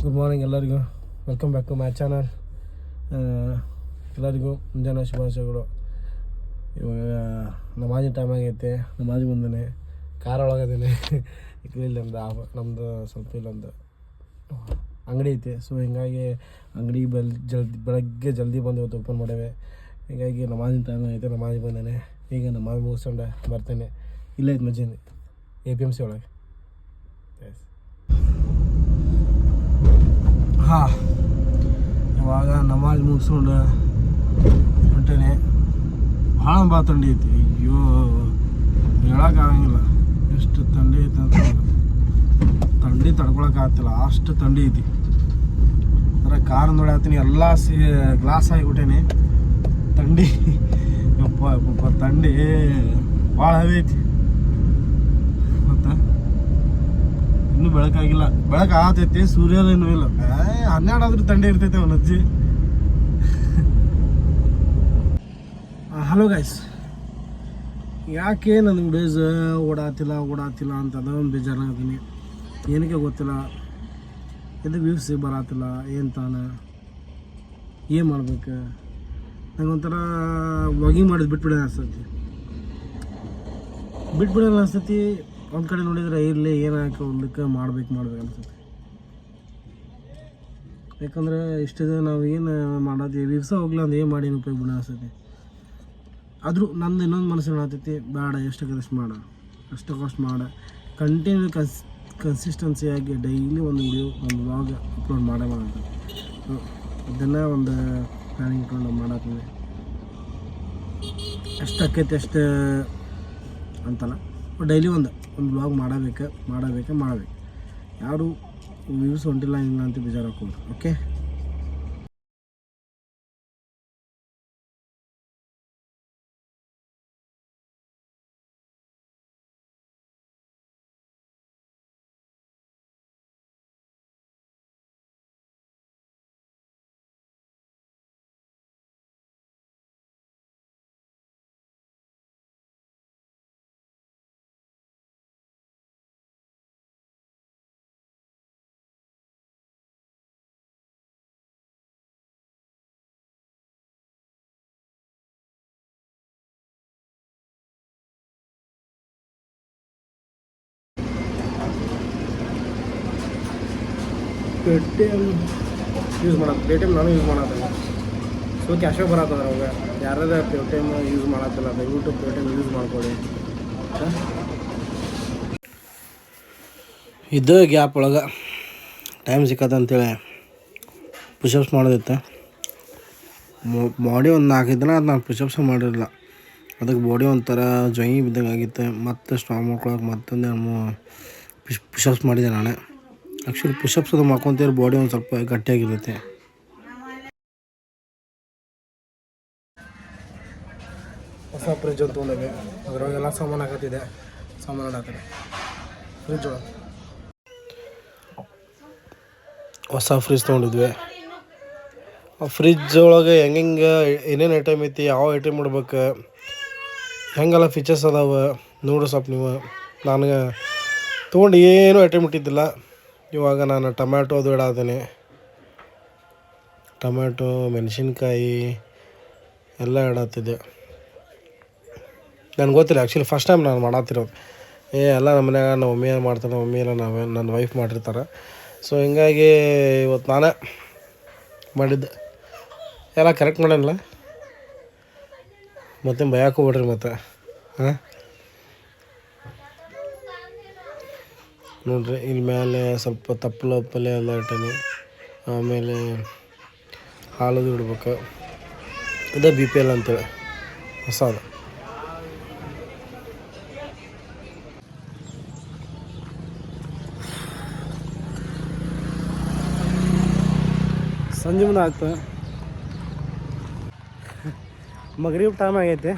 Good morning ಎಲ್ಲರಿಗೂ. Welcome back to my channel. ಎಲ್ಲರಿಗೂ ಮುಂಜಾನೆ ಶುಭಾಶಯಗಳು. ಇವಾಗ ನಮಾಜಿನ ಟೈಮ್ ಆಗೈತೆ. ನಮಾಜ್ ಬಂದೇನೆ, ಕಾರ್ ಒಳಗದೇನೆ. ಇಲ್ಲಿ ನಮ್ಮದು ಸ್ವಲ್ಪ ಇಲ್ಲೊಂದು ಅಂಗಡಿ ಐತೆ. ಸೊ ಹೀಗಾಗಿ ಅಂಗಡಿ ಬೆಳಗ್ಗೆ ಜಲ್ದಿ ಬಂದು ಇವತ್ತು ಓಪನ್ ಮಾಡೇವೆ. ಹೀಗಾಗಿ ನಮಾಜಿನ ಟೈಮ್ ಐತೆ, ನಮಾಜ್ ಬಂದೇನೆ. ಈಗ ನಮಾಜ್ ಮುಗಿಸ್ಕೊಂಡು ಬರ್ತೇನೆ. ಇಲ್ಲೇ ಐತೆ ಮಜ್ಜಿನ APMC ಒಳಗೆ. ಹಾಂ, ಇವಾಗ ನಮಾಜ್ ಮುಗಿಸ್ಕೊಂಡು ಹೊಂಟೇನೆ. ಭಾಳ ಥಂಡಿ ಐತಿ. ಅಯ್ಯೋ, ಹೇಳೋಕ್ಕಾಗಂಗಿಲ್ಲ ಎಷ್ಟು ಥಂಡಿ ಐತೆ ಅಂತ. ಥಂಡಿ ತಡ್ಕೊಳಕ್ಕಾಗ್ತಿಲ್ಲ, ಅಷ್ಟು ಥಂಡಿ ಐತಿ. ಅದರ ಕಾರ್ ನೋಡತ್ತೀನಿ, ಎಲ್ಲ ಗ್ಲಾಸ್ ಆಗಿಬಿಟ್ಟೇನೆ. ಥಂಡಿ ಯಪ್ಪ ಥಂಡಿ ಭಾಳ ಹೆವಿ ಐತಿ. ಮತ್ತು ಇನ್ನೂ ಬೆಳಕಾಗಿಲ್ಲ. ಬೆಳಕು ಆಗತೈತಿ, ಸೂರ್ಯೋದಯನೂ ಇಲ್ಲ. 12 ಆದ್ರೂ ಥಂಡಿ ಇರ್ತೈತೆ ಅವನಜ್ಜಿ. ಹಲೋ ಗೈಸ್, ಯಾಕೆ ನನಗೆ ಓಡಾತಿಲ್ಲ ಅಂತ ಅದೊಂದು ಬೇಜಾರಾಗ್ತೀನಿ. ಏನಕ್ಕೆ ಗೊತ್ತಿಲ್ಲ. ಇದು ವ್ಯೂಸ್ ಬರತ್ತಿಲ್ಲ. ಏನು ತಾನ ಏನು ಮಾಡ್ಬೇಕು? ನಂಗೊಂಥರ ವ್ಲಾಗಿಂಗ್ ಮಾಡೋದು ಬಿಟ್ಬಿಡೋಣ ಅನಿಸ್ತೈತಿ. ಒಂದು ಕಡೆ ನೋಡಿದ್ರೆ ಇರಲಿ, ಏನಾಕ ಒಂದಕ್ಕೆ ಮಾಡ್ಬೇಕು ಅನ್ಸುತ್ತೆ. ಯಾಕಂದ್ರೆ ಇಷ್ಟು ದಿನ ನಾವು ಏನು ಮಾಡತ್ತೀವಿ, ವ್ಯೂಸ ಹೋಗ್ಲ ಅಂತ ಏನು ಮಾಡಿ ಉಪಯೋಗ ಬಿಡೋ ಅನಿಸ್ತೈತಿ. ಆದರೂ ನಂದು ಇನ್ನೊಂದು ಮನಸ್ಸು ಹೇಳತೈತಿ, ಬೇಡ, ಅಷ್ಟಕ್ಕಷ್ಟು ಮಾಡ ಕಂಟಿನ್ಯೂ ಕನ್ಸಿಸ್ಟೆನ್ಸಿಯಾಗಿ ಡೈಲಿ ಒಂದು ವಿಡಿಯೋ, ಒಂದು ವ್ಲಾಗ್ ಅಪ್ಲೋಡ್ ಮಾಡತ್ತೆ. ಅದನ್ನು ಒಂದು ಪ್ಲಾನಿಂಗ್ ಇಟ್ಕೊಂಡು ಮಾಡತ್ತೀವಿ. ಎಷ್ಟು ಆಕೈತಿ ಅಷ್ಟು ಅಂತಲ್ಲ, ಡೈಲಿ ಒಂದು ವ್ಲಾಗ್ ಮಾಡಬೇಕು. ಯಾರು ವ್ಯೂಸ್ ಹೊಂಟಿಲ್ಲ ಇಲ್ಲ ಅಂತ ಬೇಜಾರು ಹಾಕೋದು. ಓಕೆ, ಪೇಟಿಎಮ್ ಯೂಸ್ ಮಾಡೋದು. ಪೇಟಿಎಮ್ ನಾನು ಯೂಸ್ ಮಾಡತ್ತಲ್ಲ. ಸೊ ಕ್ಯಾಶೇ ಬರತ್ತದ. ಅವಾಗ ಯಾರಾದ್ರೆ ಪೇಟಿಎಮ್ ಯೂಸ್ ಮಾಡತ್ತಲ್ಲ, ದಯವಿಟ್ಟು ಪೇಟಿಎಮ್ ಯೂಸ್ ಮಾಡ್ಕೊಳ್ಳಿ. ಇದು ಗ್ಯಾಪ್ ಒಳಗೆ ಟೈಮ್ ಸಿಕ್ಕತ್ತಂತೇಳಿ ಪುಷಪ್ಸ್ ಮಾಡೋದಿತ್ತು. ಬಾಡಿ ಒಂದು 4-5 ದಿನ ಅದು ನಾನು ಪುಷಪ್ಸ್ ಮಾಡಿರಲಿಲ್ಲ. ಅದಕ್ಕೆ ಬಾಡಿ ಒಂಥರ ಜೊಯ್ ಬಿದ್ದಂಗೆ ಆಗಿತ್ತು. ಮತ್ತು ಸ್ಟ್ರಾಂಗ್ ಮಾಡ್ಕೊಳಕ್ಕೆ ಮತ್ತೊಂದು ಪುಷಪ್ಸ್ ಮಾಡಿದೆ ನಾನೇ. ಆ್ಯಕ್ಚುಲಿ ಪುಷಪ್ಸ್ ಅದು ಮಾಡ್ಕೊತೀರ ಬಾಡಿ ಒಂದು ಸ್ವಲ್ಪ ಗಟ್ಟಿಯಾಗಿರುತ್ತೆ. ಹೊಸ ಫ್ರಿಜ್ ಅಂತ ತೊಗೊಂಡಾಗೆ, ಅದರೊಳಗೆಲ್ಲ ಸಾಮಾನು ಹಾಕತ್ತಿದೆ. ಸಾಮಾನು ಹಾಕಿದೆ ಫ್ರಿಜ್ ಒಳಗೆ. ಹೊಸ ಫ್ರಿಜ್ ತೊಗೊಂಡಿದ್ವಿ. ಆ ಫ್ರಿಜ್ ಒಳಗೆ ಹೆಂಗೆ ಏನೇನು ಐಟಮ್ ಐತಿ, ಯಾವ ಐಟಮ್ ಇಡ್ಬೇಕು, ಹೆಂಗೆಲ್ಲ ಫೀಚರ್ಸ್ ಅದಾವೆ ನೋಡು ಸ್ವಲ್ಪ ನೀವು. ನನಗೆ ತೊಗೊಂಡು ಏನೂ ಐಟಮ್ ಇಟ್ಟಿದ್ದಿಲ್ಲ. ಇವಾಗ ನಾನು ಟೊಮ್ಯಾಟೊ ಅದು ಇಡಾತೀನಿ. ಟೊಮ್ಯಾಟೊ, ಮೆಣಸಿನ್ಕಾಯಿ ಎಲ್ಲ ಇಡತ್ತಿದ್ದೆ. ನನಗೆ ಗೊತ್ತಿಲ್ಲ ಆ್ಯಕ್ಚುಲಿ, ಫಸ್ಟ್ ಟೈಮ್ ನಾನು ಮಾಡತ್ತಿರೋದು. ಎಲ್ಲ ನಮ್ಮ ಮನ್ಯಾಗ ನಮ್ಮ ಮಮ್ಮಿ ಏನು ಮಾಡ್ತಾರೆ, ಮಮ್ಮಿ ಎಲ್ಲ ನನ್ನ ವೈಫ್ ಮಾಡಿರ್ತಾರೆ. ಸೊ ಹಿಂಗಾಗಿ ಇವತ್ತು ನಾನೇ ಮಾಡಿದ್ದೆ. ಎಲ್ಲ ಕರೆಕ್ಟ್ ಮಾಡಲ್ಲ, ಮತ್ತೆ ಭಯಕ್ಕೆ ಹೋಗ್ಬಿಡ್ರಿ ಮತ್ತೆ. ಹಾಂ ನೋಡಿರಿ, ಇಲ್ಲಿ ಮೇಲೆ ಸ್ವಲ್ಪ ತಪ್ಪಲೆ ಎಲ್ಲ ಇಟ್ಟೀನಿ. ಆಮೇಲೆ ಹಾಲದು ಇಡ್ಬೇಕು. ಇದೇ BPL ಅಂತೇಳಿ ಹೊಸದು. ಸಂಜೆ ಮುಂದೆ ಆಗ್ತದೆ. ಮಗ್ರಿಬ್ ಟೈಮ್ ಆಗೈತೆ.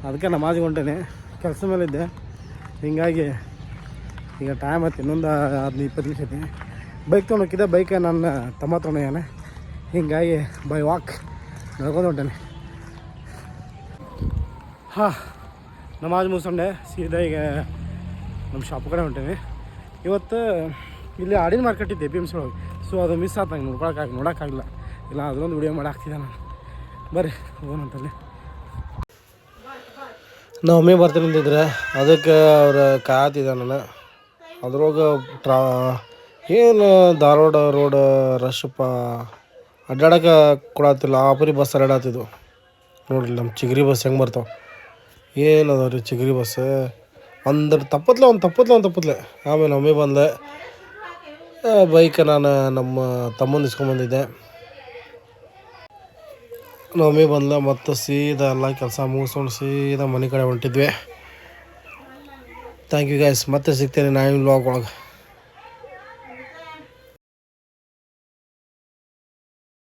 ಅದಕ್ಕೆ ನಮಾಜ್ಗೆ ಹೊಂಟೇನೆ. ಕೆಲಸ ಮೇಲಿದ್ದೆ. ಹೀಗಾಗಿ ಈಗ ಟೈಮ್ ಆಯ್ತು, ಇನ್ನೊಂದು 15-20 ನಿಮಿಷ ಐತಿ. ಬೈಕ್ ತೊಗೊಂಡೋಗಿದ್ದೆ. ಬೈಕ್ ನನ್ನ ತಮ್ಮ ತೊಗೊಂಡೋಗ್ಯಾನೆ. ಹೀಗಾಗಿ ಬೈ ವಾಕ್ ನಡ್ಕೊಂಡು ಹೊಂಟೇನೆ. ಹಾಂ, ನಮಾಜ್ ಮುಗಿಸ್ಕೊಂಡೆ ಸೀದಾ ಈಗ ನಮ್ಮ ಶಾಪ್ ಕಡೆ ಹೊಂಟೇನೆ. ಇವತ್ತು ಇಲ್ಲಿ ಆಡಿನ ಮಾರ್ಕೆಟ್ ಇದ್ದೆ ಪಿ ಎಮ್ ಸಿ ಒಳಗೆ. ಸೊ ಅದು ಮಿಸ್ ಆತ, ನಂಗೆ ನೋಡೋಕ್ಕಾಗಲಿಲ್ಲ. ಇಲ್ಲ ಅದರೊಂದು ವಿಡಿಯೋ ಮಾಡಿ ಹಾಕ್ತಿದ್ದೆ ನಾನು. ಬರ್ರಿ ಹೋಗೋಣಂತಲ್ಲಿ. ನಾವು ಒಮ್ಮೆ ಬರ್ತೀನಿ ಅಂತಿದ್ರೆ ಅದಕ್ಕೆ ಅವ್ರು ಕಾಯ್ತಿದ್ದೆ ನಾನು. ಅದ್ರೊಳಗೆ ಏನು ಧಾರವಾಡ ರೋಡ್ ರಶಪ್ಪ ಅಡ್ಡಾಡಕ್ಕೆ ಕೊಡತ್ತಿಲ್ಲ. ಆಪರಿ ಬಸ್ ಅಡ್ಡಾಡ್ತಿದ್ವು ನೋಡ್ರಿ. ನಮ್ಮ ಚಿಗರಿ ಬಸ್ ಹೆಂಗೆ ಬರ್ತಾವೆ, ಏನು ಅದಾವ ರೀ ಚಿಗರಿ ಬಸ್. ಒಂದು ತಪ್ಪತ್ಲೆ ಆಮೇಲೆ ಒಮ್ಮೆ ಬಂದೆ. ಬೈಕ್ ನಾನು ನಮ್ಮ ತಮ್ಮನ ಇಸ್ಕೊಂಬಂದಿದ್ದೆ. ಒಮ್ಮೆ ಬಂದ ಮತ್ತು ಸೀದಾ ಎಲ್ಲ ಕೆಲಸ ಮುಗಿಸ್ಕೊಂಡು ಸೀದಾ ಮನೆ ಕಡೆ ಹೊಂಟಿದ್ವಿ. Thank you guys. ಮತ್ತೆ ಸಿಗ್ತೇನೆ ನಾವಿನ್ ವ್ಲಾಗ್ ಒಳಗೆ.